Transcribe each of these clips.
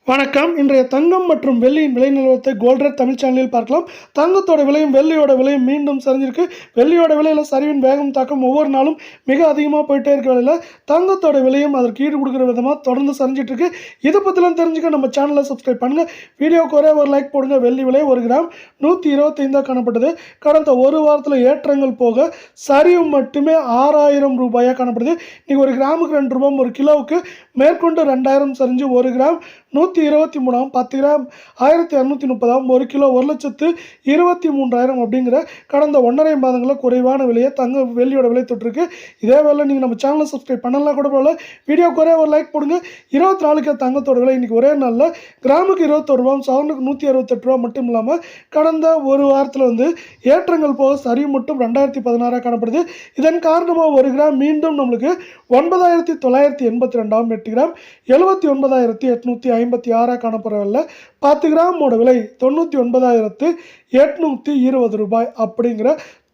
வணக்கம். இன்றைய தங்கம் மற்றும் வெள்ளியின் விலை நிலவரத்தை கோல்ட் ரேட் தமிழ் சேனலில் பார்க்கலாம். தங்கத்தோட விலையும் வெள்ளியோட விலையும் மீண்டும் சரிஞ்சிருக்கு. வெள்ளியோட விலையில் சரிவின் வேகம் தாக்கம் ஒவ்வொரு நாளும் மிக அதிகமாக போயிட்டே இருக்க வேலையில் தங்கத்தோட விலையும் அதற்கு ஈடு கொடுக்குற விதமாக தொடர்ந்து சரிஞ்சிட்டு இருக்கு. இதை பற்றிலாம் தெரிஞ்சுக்க நம்ம சேனலை சப்ஸ்கிரைப் பண்ணுங்க. வீடியோக்கு ஒரே ஒரு லைக் போடுங்க. வெள்ளி விலை 1 கிராம் 125 காணப்பட்டது. கடந்த ஒரு வாரத்தில் ஏற்றங்கள் போக சரிவு மட்டுமே 6000 ரூபாயாக காணப்படுது. இன்னைக்கு 1 கிராமுக்கு 2 ரூபாய், 1 கிலோவுக்கு மேற்கொண்டு 2000 சரிஞ்சு 1 கிராம் 123 10 கிராம் 1230 1 கிலோ 1,23,000 அப்படிங்கிற கடந்த 1.5 மாதங்களில் குறைவான விலையை வெள்ளியோட விலை தொட்டிருக்கு. இதே வேலை நீங்கள் நம்ம சேனலை சப்ஸ்கிரைப் பண்ணலாம் கூட போல. வீடியோக்கு ஒரே ஒரு லைக் போடுங்க. 24 தங்கத்தோட விலை இன்னைக்கு ஒரே நாளில் கிராமுக்கு 21 ரூபா, சவரனுக்கு 168 ரூபா மட்டும் இல்லாமல் கடந்த ஒரு வாரத்தில் ஏற்றங்கள் போக சரிவு மட்டும் 2016 காணப்படுது. இதன் காரணமாக 1 கிராம் மீண்டும் நம்மளுக்கு 9,982 8 கிராம் 79,856 காணப்படுறதில்ல. 10 கிராமோட விலை 99,820 ரூபாய் அப்படிங்கிற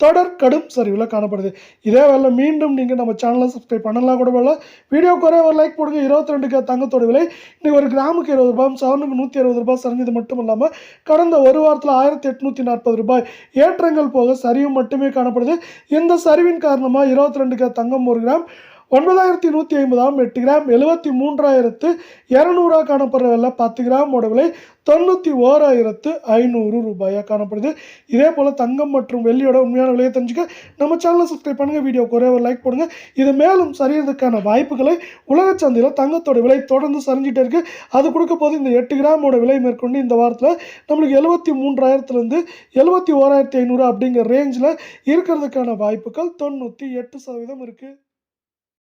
தொடர் கடும் சரிவில் காணப்படுது. இதே வேலை மீண்டும் நீங்கள் நம்ம சேனலை சப்ஸ்கிரைப் பண்ணலாம் கூட போல. வீடியோக்கு ஒரே ஒரு லைக் போடுங்க. 22 தங்கத்தோட விலை இன்னைக்கு 1 கிராமுக்கு 20 ரூபாய், சவரனுக்கு 160 ரூபாய் சரிஞ்சது மட்டும் இல்லாமல் கடந்த ஒரு வாரத்தில் 1840 ரூபாய் ஏற்றங்கள் போக சரிவு மட்டுமே காணப்படுது. இந்த சரிவின் காரணமாக 22 தங்கம் 1 கிராம் 9,150 8 கிராம் 73,200 காணப்படுற விலை. 10 கிராமோட விலை 91,500 ரூபாயாக காணப்படுது. இதே போல் தங்கம் மற்றும் வெள்ளியோட உண்மையான விலையை தெரிஞ்சுக்க நம்ம சேனலை சப்ஸ்கிரைப் பண்ணுங்கள். வீடியோக்கு ஒரே ஒரு லைக் போடுங்க. இது மேலும் சரியறதுக்கான வாய்ப்புகளை உலக சந்தையில் தங்கத்தோட விலை தொடர்ந்து சரிஞ்சிட்டே இருக்கு. அது கொடுக்க போது இந்த 8 கிராமோட விலை மேற்கொண்டு இந்த வாரத்தில் நம்மளுக்கு 73,000 71,500 அப்படிங்கிற ரேஞ்சில் இருக்கிறதுக்கான வாய்ப்புகள் 98% இருக்குது.